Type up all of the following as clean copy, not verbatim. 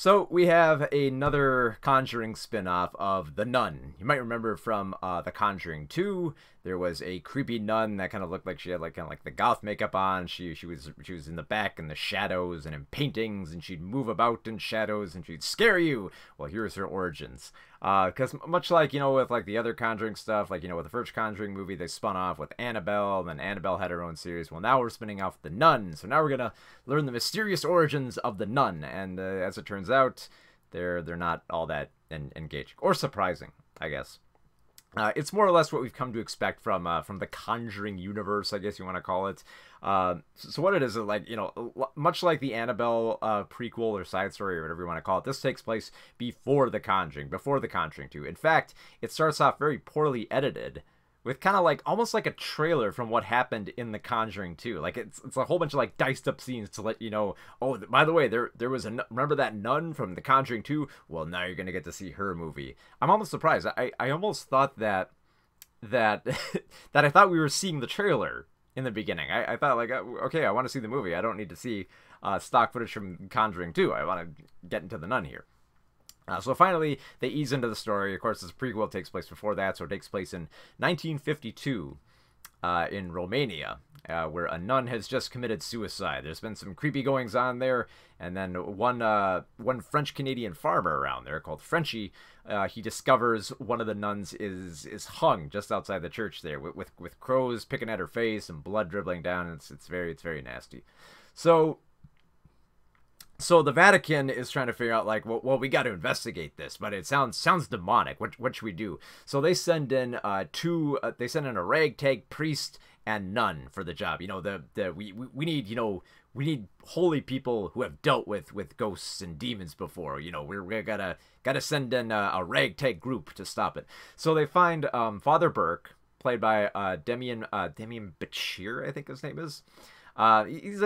So we have another Conjuring spin-off of The Nun. You might remember from The Conjuring 2, there was a creepy nun that kind of looked like she had like kind of like the goth makeup on. She was in the back in the shadows and in paintings, and she'd move about in shadows and she'd scare you. Well, here's her origins. Because much like, with like the other Conjuring stuff, like, with the first Conjuring movie, they spun off with Annabelle, and then Annabelle had her own series. Well, now we're spinning off The Nun. So now we're going to learn the mysterious origins of the nun. And as it turns out, they're not all that engaging or surprising, I guess. It's more or less what we've come to expect from the Conjuring universe, I guess you want to call it. So what it is like, much like the Annabelle prequel or side story or whatever you want to call it, this takes place before The Conjuring 2. In fact, it starts off very poorly edited, with kind of like almost like a trailer from what happened in The Conjuring 2. Like it's a whole bunch of like diced up scenes to let you know, oh, by the way, there was remember that nun from The Conjuring 2? Well, now you're gonna get to see her movie. I'm almost surprised. I almost thought that that I thought we were seeing the trailer in the beginning. I thought like, okay, I want to see the movie. I don't need to see stock footage from Conjuring 2. I want to get into the nun here. So finally, they ease into the story. Of course, this prequel takes place before that, so it takes place in 1952 in Romania, where a nun has just committed suicide. There's been some creepy goings on there, and then one French-Canadian farmer around there called Frenchie, he discovers one of the nuns is hung just outside the church there, with crows picking at her face and blood dribbling down. And it's very nasty. So the Vatican is trying to figure out, like, well, we got to investigate this, but it sounds demonic. What should we do? So they send in they send in a ragtag priest and nun for the job. We need holy people who have dealt with ghosts and demons before. We're gotta send in a ragtag group to stop it. So they find Father Burke, played by Demian Bichir, I think his name is. He's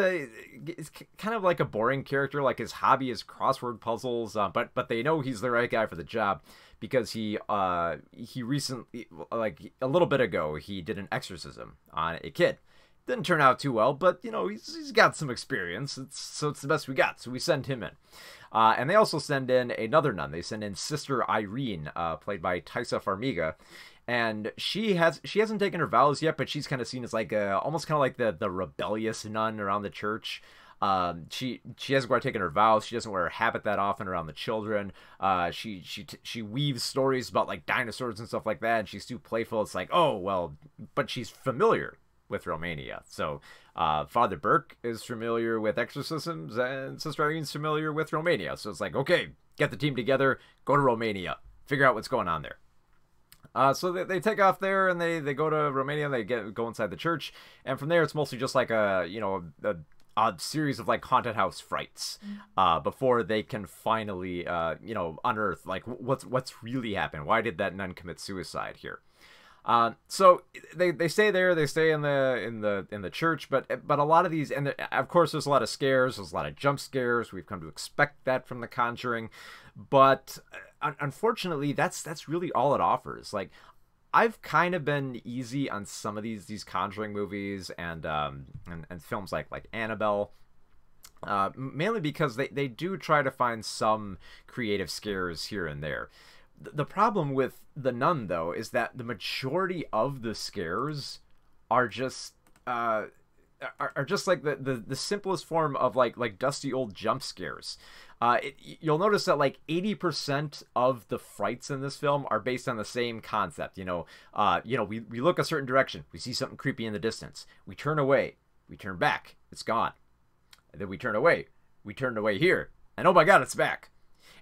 kind of like a boring character. Like his hobby is crossword puzzles, but they know he's the right guy for the job because he recently, like a little bit ago, he did an exorcism on a kid. Didn't turn out too well, but he's got some experience. It's the best we got, so we send him in. And they also send in another nun. They send in Sister Irene, played by Taissa Farmiga. And she hasn't taken her vows yet, but she's kind of seen as like almost kind of like the rebellious nun around the church. She hasn't quite taken her vows. She doesn't wear her habit that often around the children. She weaves stories about like dinosaurs and stuff like that, and she's too playful. It's like, oh well, but she's familiar with Romania. So Father Burke is familiar with exorcisms, and Sister Irene's familiar with Romania. So it's like, okay, get the team together, go to Romania, figure out what's going on there. So they take off there and they go to Romania. And they go inside the church, and from there it's mostly just like a series of like haunted house frights before they can finally unearth like what's really happened. Why did that nun commit suicide here? So they stay there. They stay in the church, but a lot of these, and of course there's a lot of scares. There's a lot of jump scares. We've come to expect that from The Conjuring, but unfortunately, that's really all it offers. Like, I've kind of been easy on some of these Conjuring movies and films like Annabelle. Mainly because they do try to find some creative scares here and there. The problem with The Nun, though, is that the majority of the scares are just like the simplest form of like dusty old jump scares. You'll notice that like 80% of the frights in this film are based on the same concept. We look a certain direction, we see something creepy in the distance, we turn away, we turn back, it's gone, and then we turn away here, and oh my god, it's back.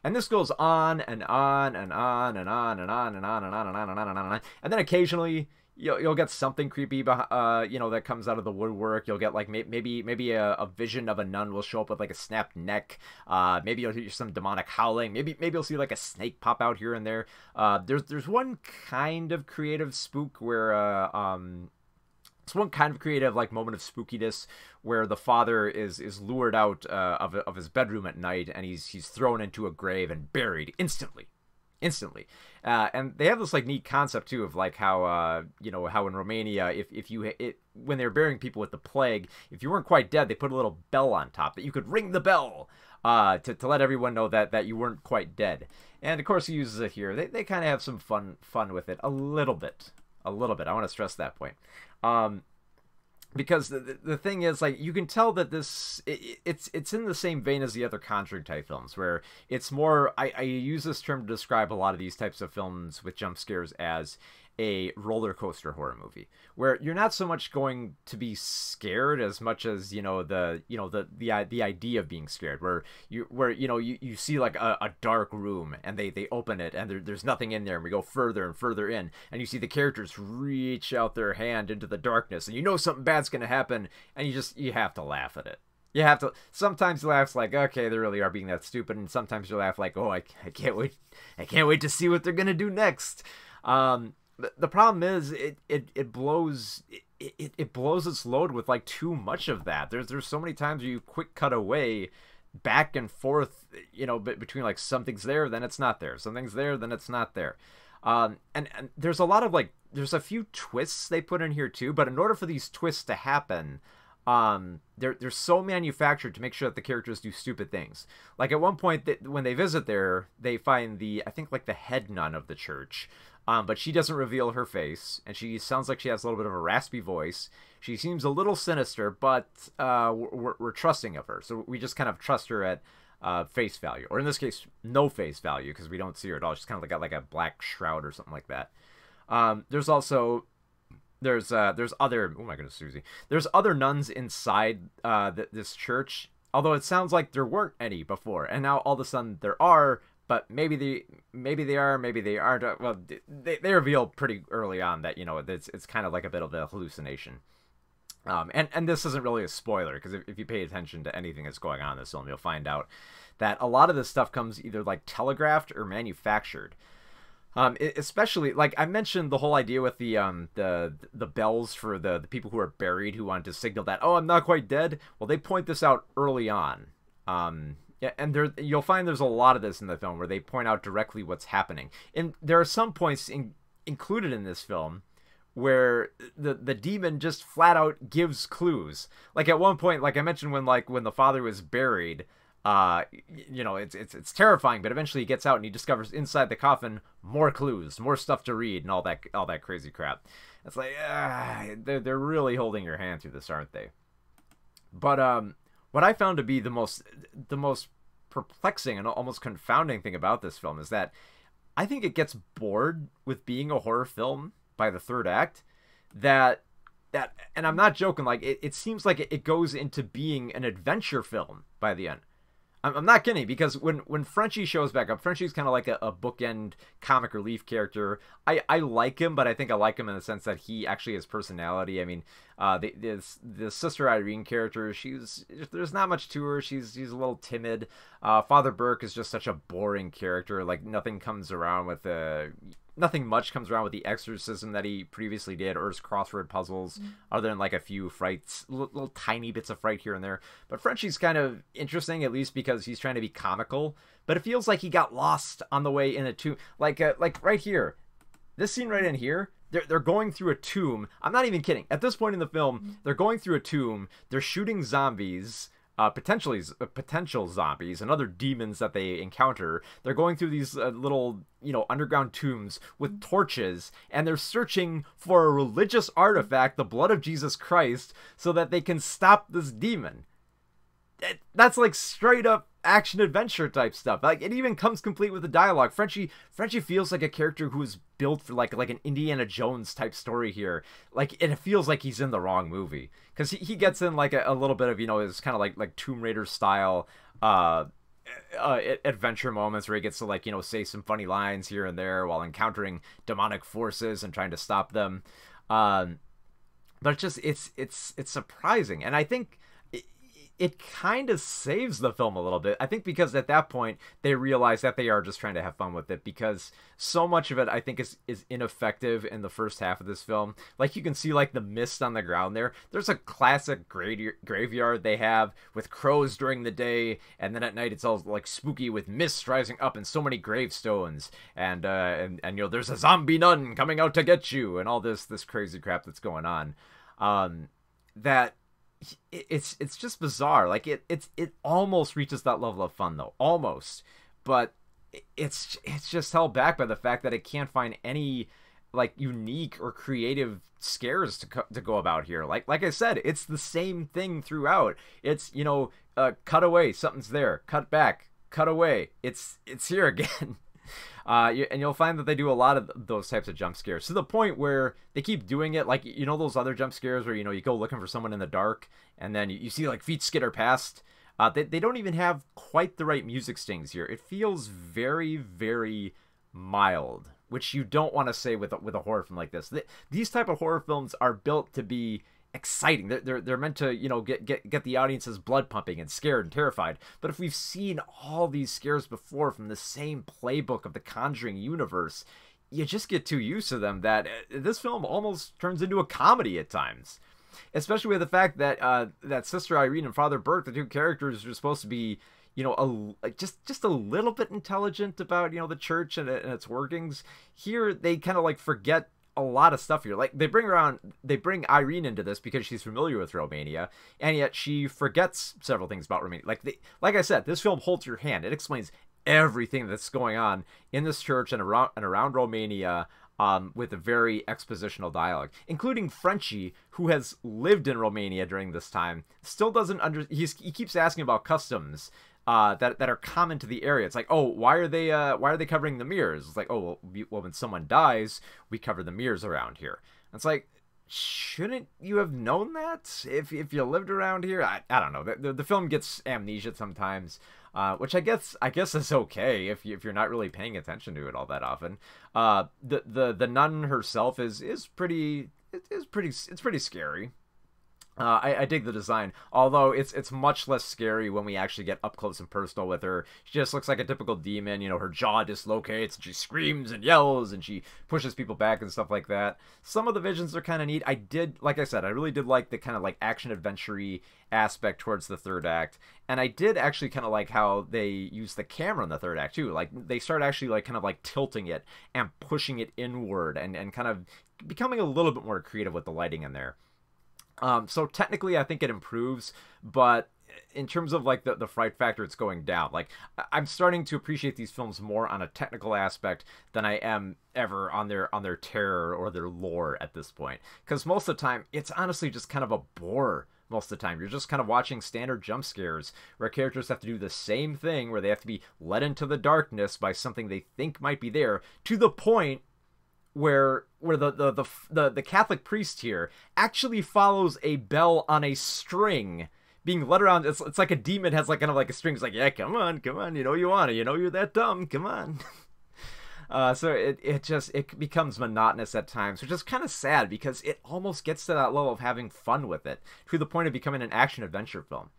And this goes on and on and on and on and on and on and on and on and on and on. And then occasionally you'll get something creepy, that comes out of the woodwork. You'll get like maybe a vision of a nun will show up with like a snapped neck. Maybe you'll hear some demonic howling. Maybe you'll see like a snake pop out here and there. There's one kind of creative spook where it's one kind of creative like moment of spookiness where the father is lured out of his bedroom at night, and he's thrown into a grave and buried instantly. And they have this like neat concept too of like how how in Romania, when they're burying people with the plague, if you weren't quite dead, they put a little bell on top that you could ring the bell to let everyone know that you weren't quite dead. And of course he uses it here. They kind of have some fun with it a little bit. I want to stress that point. Because the thing is, like, you can tell that it's in the same vein as the other Conjuring type films, where it's more, I use this term to describe a lot of these types of films with jump scares as a roller coaster horror movie, where you're not so much going to be scared as much as the idea of being scared, where you see like a dark room and they open it and there's nothing in there, and we go further and further in, and you see the characters reach out their hand into the darkness, and you know something bad's gonna happen, and you have to laugh at it. You have to. Sometimes you laugh like, okay, they really are being that stupid, and sometimes you laugh like, oh, I can't wait to see what they're gonna do next. The problem is it blows its load with like too much of that. There's so many times where you quick cut away back and forth, between like something's there, then it's not there. Something's there, then it's not there. And there's a lot of there's a few twists they put in here too, but in order for these twists to happen, they're so manufactured to make sure that the characters do stupid things. Like at one point when they visit there, they find I think like the head nun of the church. But she doesn't reveal her face, and she sounds like she has a little bit of a raspy voice. She seems a little sinister, but we're trusting of her. So we just kind of trust her at face value. Or in this case, no face value, because we don't see her at all. She's kind of got like a black shroud or something like that. There's other, oh my goodness, Susie. There's other nuns inside this church, although it sounds like there weren't any before. And now all of a sudden there are. But maybe they are, maybe they aren't. Well, they reveal pretty early on that it's kind of like a bit of a hallucination. And this isn't really a spoiler, because if you pay attention to anything that's going on in this film, you'll find out that a lot of this stuff comes either like telegraphed or manufactured. Especially, like I mentioned, the whole idea with the bells for the people who are buried, who want to signal that, oh, I'm not quite dead. Well, they point this out early on. Yeah, and you'll find there's a lot of this in the film where they point out directly what's happening. And there are some points included in this film where the demon just flat out gives clues. Like at one point, like I mentioned, when the father was buried, it's terrifying, but eventually he gets out and he discovers inside the coffin more clues, more stuff to read, and all that crazy crap. It's like they're really holding your hand through this, aren't they? But what I found to be the most perplexing and almost confounding thing about this film is that I think it gets bored with being a horror film by the third act. That and I'm not joking. Like it seems like it goes into being an adventure film by the end. I'm not kidding, because when Frenchie shows back up, Frenchie's kind of like a bookend comic relief character. I like him, but I think I like him in the sense that he actually has personality. I mean, the Sister Irene character, there's not much to her. She's a little timid. Father Burke is just such a boring character. Like nothing much comes around with the exorcism that he previously did, or his crossword puzzles, other than like a few frights, little tiny bits of fright here and there. But Frenchie's kind of interesting, at least because he's trying to be comical, but it feels like he got lost on the way in a tomb. Like right here, this scene right in here, they're going through a tomb. I'm not even kidding. At this point in the film, they're going through a tomb, they're shooting zombies, potential zombies and other demons that they encounter. They're going through these little underground tombs with torches, and they're searching for a religious artifact, the blood of Jesus Christ, so that they can stop this demon. That's like straight up action adventure type stuff. Like it even comes complete with the dialogue. Frenchie feels like a character who is built for like an Indiana Jones type story here. Like it feels like he's in the wrong movie, because he gets in like a little bit of his kind of like Tomb Raider style adventure moments where he gets to say some funny lines here and there while encountering demonic forces and trying to stop them. But it's surprising, and I think it kind of saves the film a little bit. I think because at that point they realize that they are just trying to have fun with it, because so much of it I think is ineffective in the first half of this film. Like you can see like the mist on the ground there. There's a classic graveyard they have with crows during the day, and then at night it's all like spooky with mist rising up and so many gravestones, and there's a zombie nun coming out to get you, and all this crazy crap that's going on. That it's just bizarre. Like it almost reaches that level of fun though, almost, but it's just held back by the fact that it can't find any like unique or creative scares to go about here. Like I said, it's the same thing throughout. It's cut away, something's there. Cut back, cut away. It's here again. And you'll find that they do a lot of those types of jump scares to the point where they keep doing it. Like, those other jump scares where, you go looking for someone in the dark and then you see like feet skitter past. They don't even have quite the right music stings here. It feels very, very mild, which you don't want to say with a horror film like this. These type of horror films are built to be exciting. They're meant to get the audience's blood pumping and scared and terrified. But if we've seen all these scares before from the same playbook of the Conjuring universe, you just get too used to them that this film almost turns into a comedy at times. Especially with the fact that that Sister Irene and Father Burke, the two characters, are supposed to be just a little bit intelligent about the church and its workings. Here they kind of like forget a lot of stuff here. Like they bring Irene into this because she's familiar with Romania, and yet she forgets several things about Romania. Like I said, this film holds your hand. It explains everything that's going on in this church and around Romania, with a very expositional dialogue, including Frenchie, who has lived in Romania during this time, still doesn't he keeps asking about customs that are common to the area. It's like, oh, why are they covering the mirrors? It's like, oh, well, when someone dies, we cover the mirrors around here. And it's like, shouldn't you have known that if you lived around here? I don't know. The film gets amnesia sometimes, which I guess is okay if you're not really paying attention to it all that often. The nun herself is pretty scary. I dig the design, although it's much less scary when we actually get up close and personal with her. She just looks like a typical demon. Her jaw dislocates, and she screams and yells, and she pushes people back and stuff like that. Some of the visions are kind of neat. Like I said, I really did like the kind of like action adventure-y aspect towards the third act, and I did actually kind of like how they use the camera in the third act too. Like they start actually like kind of like tilting it and pushing it inward, and kind of becoming a little bit more creative with the lighting in there. So technically I think it improves, but in terms of like the fright factor, it's going down. Like I'm starting to appreciate these films more on a technical aspect than I am ever on their terror or their lore at this point. Because most of the time, it's honestly just kind of a bore. Most of the time, you're just kind of watching standard jump scares where characters have to do the same thing, where they have to be led into the darkness by something they think might be there, to the point where the Catholic priest here actually follows a bell on a string being led around. It's like a demon has like kind of like a string. It's like, yeah, come on, you want it, you're that dumb, come on. So it becomes monotonous at times, which is kind of sad because it almost gets to that level of having fun with it to the point of becoming an action adventure film.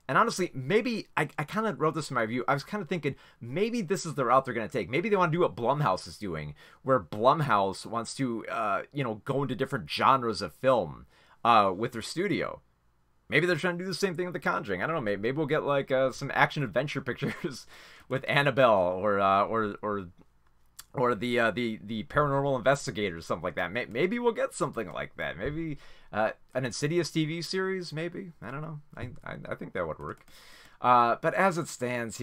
And honestly, maybe I kind of wrote this in my review. I was kind of thinking maybe this is the route they're going to take. Maybe they want to do what Blumhouse is doing, where Blumhouse wants to, go into different genres of film with their studio. Maybe they're trying to do the same thing with The Conjuring. I don't know. Maybe we'll get like some action adventure pictures with Annabelle or the Paranormal Investigator or something like that. Maybe we'll get something like that. Maybe an Insidious TV series. Maybe, I don't know. I think that would work. But as it stands,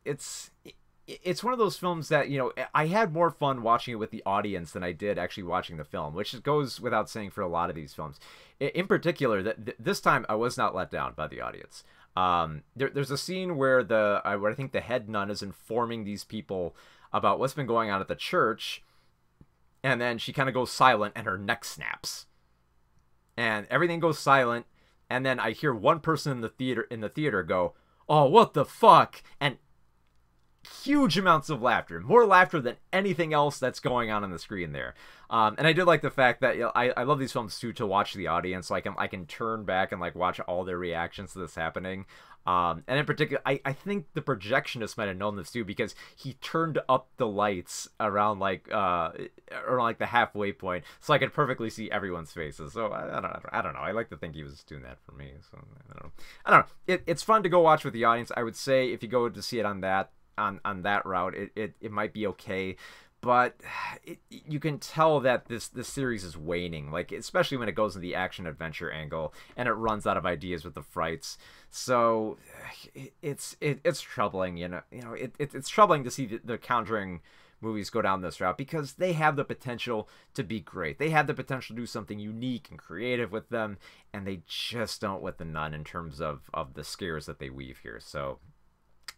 it's one of those films that I had more fun watching it with the audience than I did actually watching the film, which goes without saying for a lot of these films. In particular, this time I was not let down by the audience. There's a scene where I think the head nun is informing these people about what's been going on at the church, and then she kind of goes silent and her neck snaps. And everything goes silent, and then I hear one person in the theater go, "Oh, what the fuck?" And huge amounts of laughter, more laughter than anything else that's going on the screen there. And I did like the fact that I love these films too to watch the audience, so I can turn back and like watch all their reactions to this happening. And in particular, I think the projectionist might have known this too, because he turned up the lights around like the halfway point, so I could perfectly see everyone's faces. So I don't know. I like to think he was doing that for me. So I don't know. It's fun to go watch with the audience. I would say if you go to see it on that route, it might be okay. but you can tell that this series is waning, like especially when it goes in the action adventure angle and it runs out of ideas with the frights. So it's troubling, it's troubling to see the Conjuring movies go down this route, because they have the potential to be great. They have the potential to do something unique and creative with them, and they just don't with The Nun in terms of the scares that they weave here. So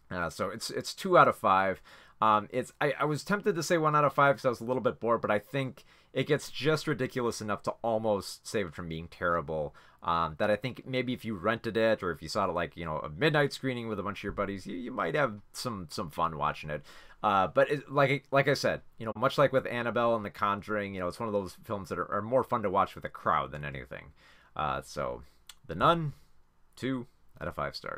it's 2 out of 5. I was tempted to say 1 out of 5 because I was a little bit bored, but I think it gets just ridiculous enough to almost save it from being terrible. That I think maybe if you rented it, or if you saw it like a midnight screening with a bunch of your buddies, you might have some fun watching it. But like I said, much like with Annabelle and The Conjuring, it's one of those films that are more fun to watch with a crowd than anything. So The Nun, 2 out of 5 stars.